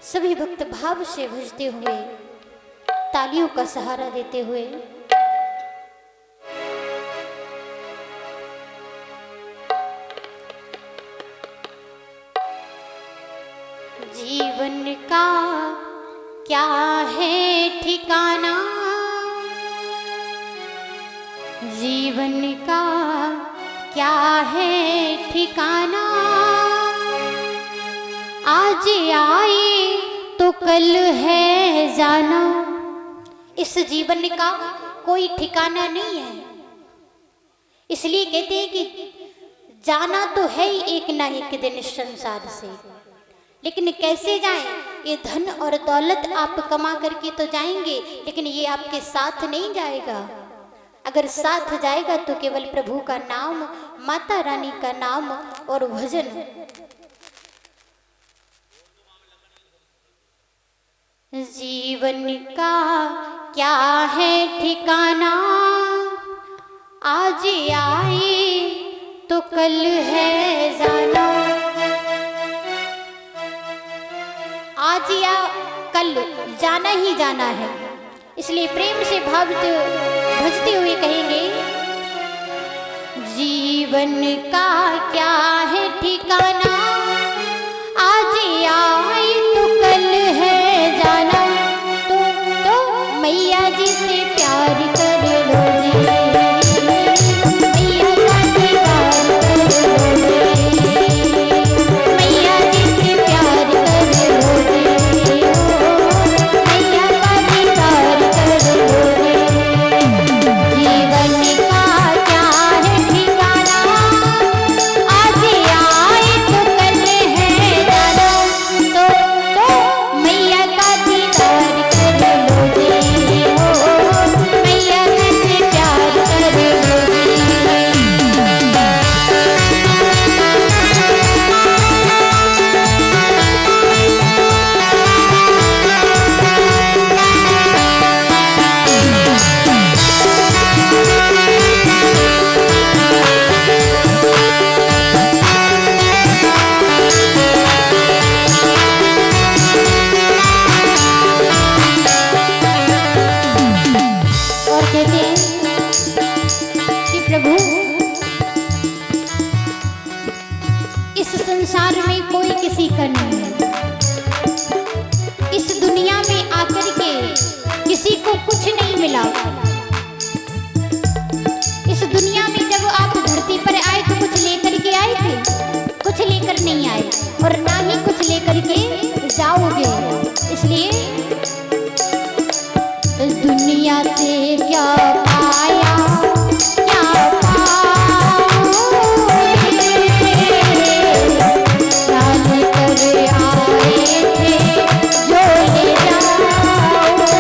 सभी भक्त भाव से भजते हुए, तालियों का सहारा देते हुए जीवन का क्या है ठिकाना, जीवन का क्या है ठिकाना, आज आए तो कल है जाना। इस जीवन का कोई ठिकाना नहीं है, इसलिए कहते हैं कि जाना तो है ही एक ना एक दिन इस संसार से, लेकिन कैसे जाएं? ये धन और दौलत आप कमा करके तो जाएंगे, लेकिन ये आपके साथ नहीं जाएगा। अगर साथ जाएगा तो केवल प्रभु का नाम, माता रानी का नाम और भजन। जीवन का क्या है ठिकाना, आज आए तो कल है जाना। आज या कल जाना ही जाना है, इसलिए प्रेम से भजते हुए कहेंगे, जीवन का क्या है ठिकाना, आज आए तो कल है जाना। तो मैया जी से प्यार कर लो जी, मैया का दीदार कर लो जी, मैया जी से प्यार कर लो जी, मैया का दीदार कर लो जी। जीवन का क्या है ठिकाना, आज आए तो कल है जाना। तो मैया का दीदार कर लो जी, मैया से प्यार कर लो जी। और कहते हैं कि प्रभु इस संसार में कोई किसी का नहीं है, इस दुनिया में आकर के किसी को कुछ नहीं मिला। इस दुनिया में जब आप धरती पर आए तो कुछ लेकर के आए थे, कुछ लेकर नहीं आए और ना ही कुछ लेकर के जाओगे। इसलिए इस दुनिया से क्या पाया, क्या पाओगे, क्या लेकर आए थे जो ले जाओगे।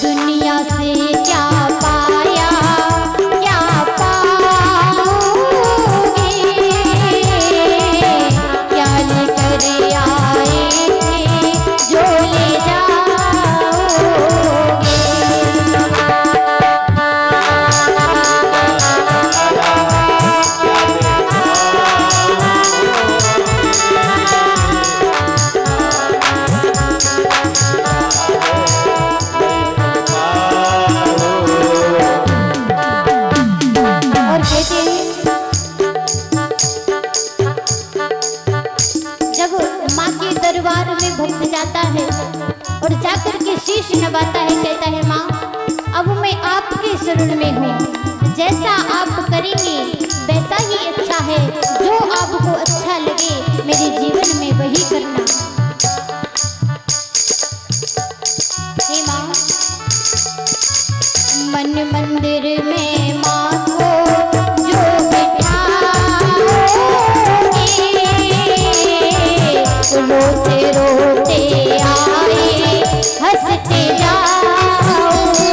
दुनिया से क्या पाया, क्या पाओगे, क्या लेकर आए थे जो ले जाओगे। और कहते हैं जब माँ के दरबार में भक्त जाता है और जाकर के शीश नवाता है, कहता है माँ अब मैं आपके शरण में हूँ, जैसा आप करेंगे वैसा ही अच्छा है, जो आपको अच्छा लगे मेरे जीवन में वही करना। हे माँ, मन मंदिर में माँ को जो बिठाओगे, रोते रोते आए हंसते जाओगे।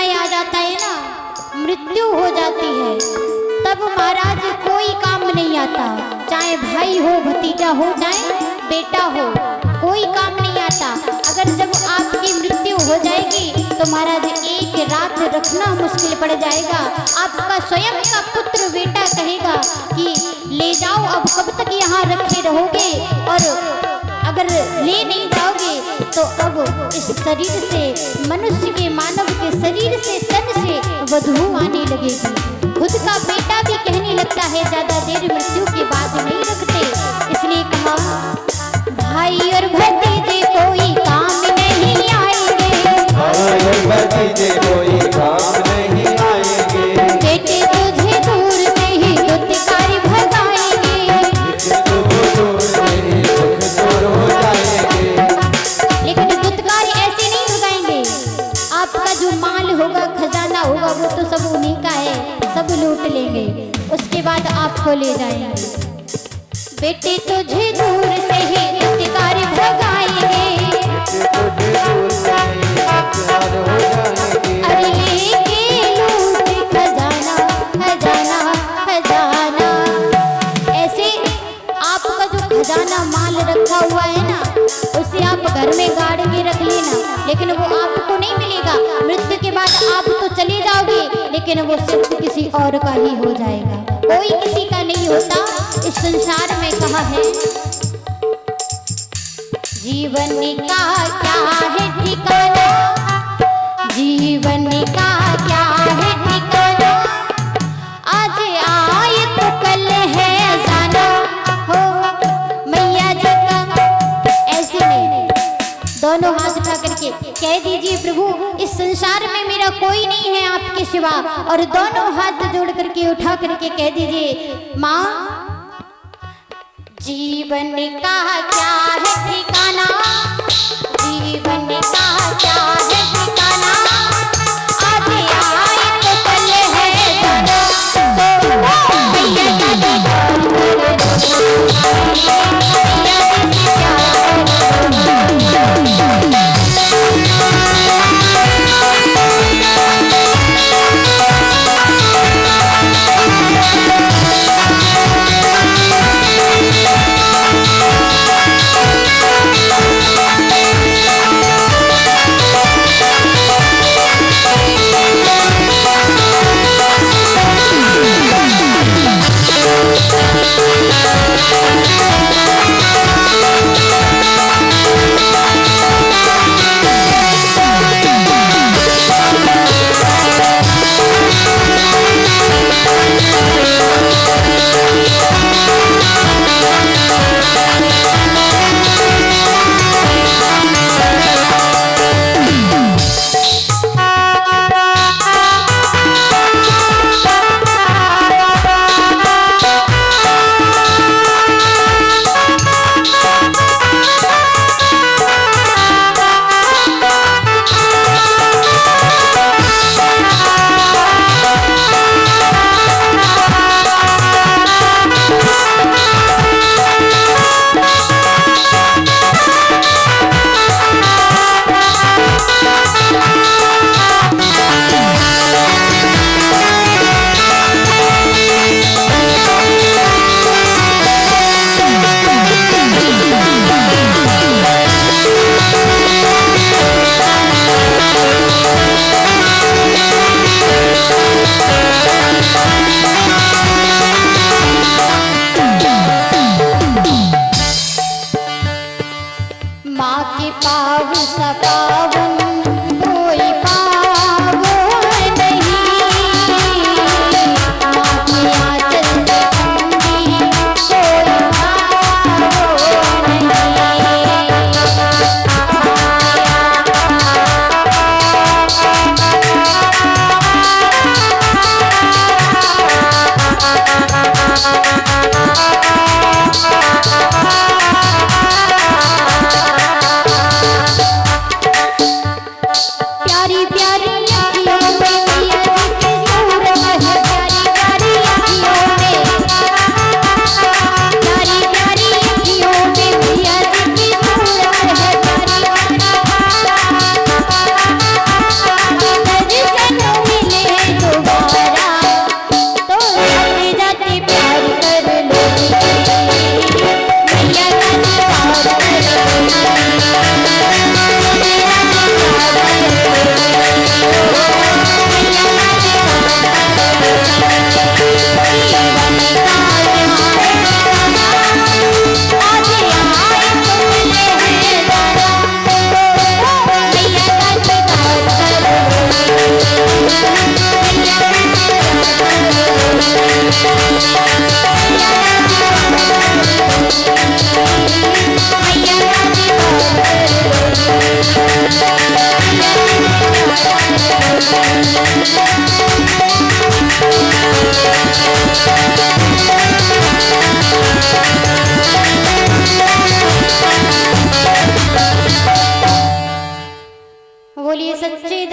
समय आ जाता है ना, मृत्यु हो जाती है, तब महाराज कोई काम नहीं आता, चाहे भाई हो, भतीजा हो, चाहे बेटा हो, कोई काम नहीं आता। अगर जब आपकी मृत्यु हो जाएगी तो महाराज एक रात रखना मुश्किल पड़ जाएगा। आपका स्वयं का पुत्र बेटा कहेगा कि ले जाओ, अब कब तक यहाँ रखे रहोगे, और अगर ले नहीं जाओगे तो अब इस शरीर से, मनुष्य के, मानव के शरीर से, तन से बदबू आने लगेगी। खुद का बेटा भी कहने लगता है ज्यादा देर मृत्यु के बाद नहीं रखते। इसलिए कहा भाई और भतीजे कोई काम नहीं आएंगे, भाई और भतीजे कोई काम नहीं आएंगे, बेटे तुझे दूर से ही दुत्कारी भगाएंगे, लेकिन दुत्कार ऐसे नहीं भगाएंगे। आपका जो माल होगा, खजाना होगा, वो तो सब उन्हीं का है, सब लूट लेंगे, उसके बाद आपको ले जाएंगे। बेटे तुझे दूर से ही दुत्कार भगाएंगे, अरे लेके लूट खजाना, खजाना, खजाना। ऐसे आपका जो खजाना माल रखा हुआ है ना, उसे आप घर में गाड़ के रख लेना, लेकिन वो आपको नहीं मिलेगा। मृत्यु के बाद आप तो चले जाओगे, लेकिन वो सिर्फ किसी और का ही हो जाएगा, कोई किसी का नहीं होता। इस संसार में कहा है जीवन का क्या है ठिकाना, जीवन का क्या है ठिकाना, आज आए तो कल है जाना हो मैया जी का। ऐसे नहीं, दोनों हाथ उठा करके कह दीजिए प्रभु इस संसार में मेरा कोई नहीं है आपके सिवा, और दोनों हाथ जोड़ करके उठा करके कह दीजिए माँ जीवन का क्या है ठिकाना, जीवन का क्या है ठिकाना, आज आए तो कल है जाना।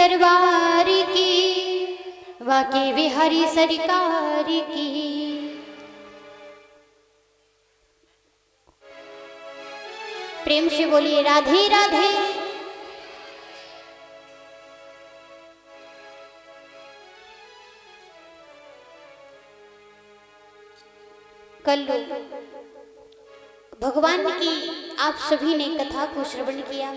दरबार की, वाके बिहारी सरकार की। प्रेम से बोलिए राधे राधे। कल भगवान की आप सभी ने कथा को श्रवण किया।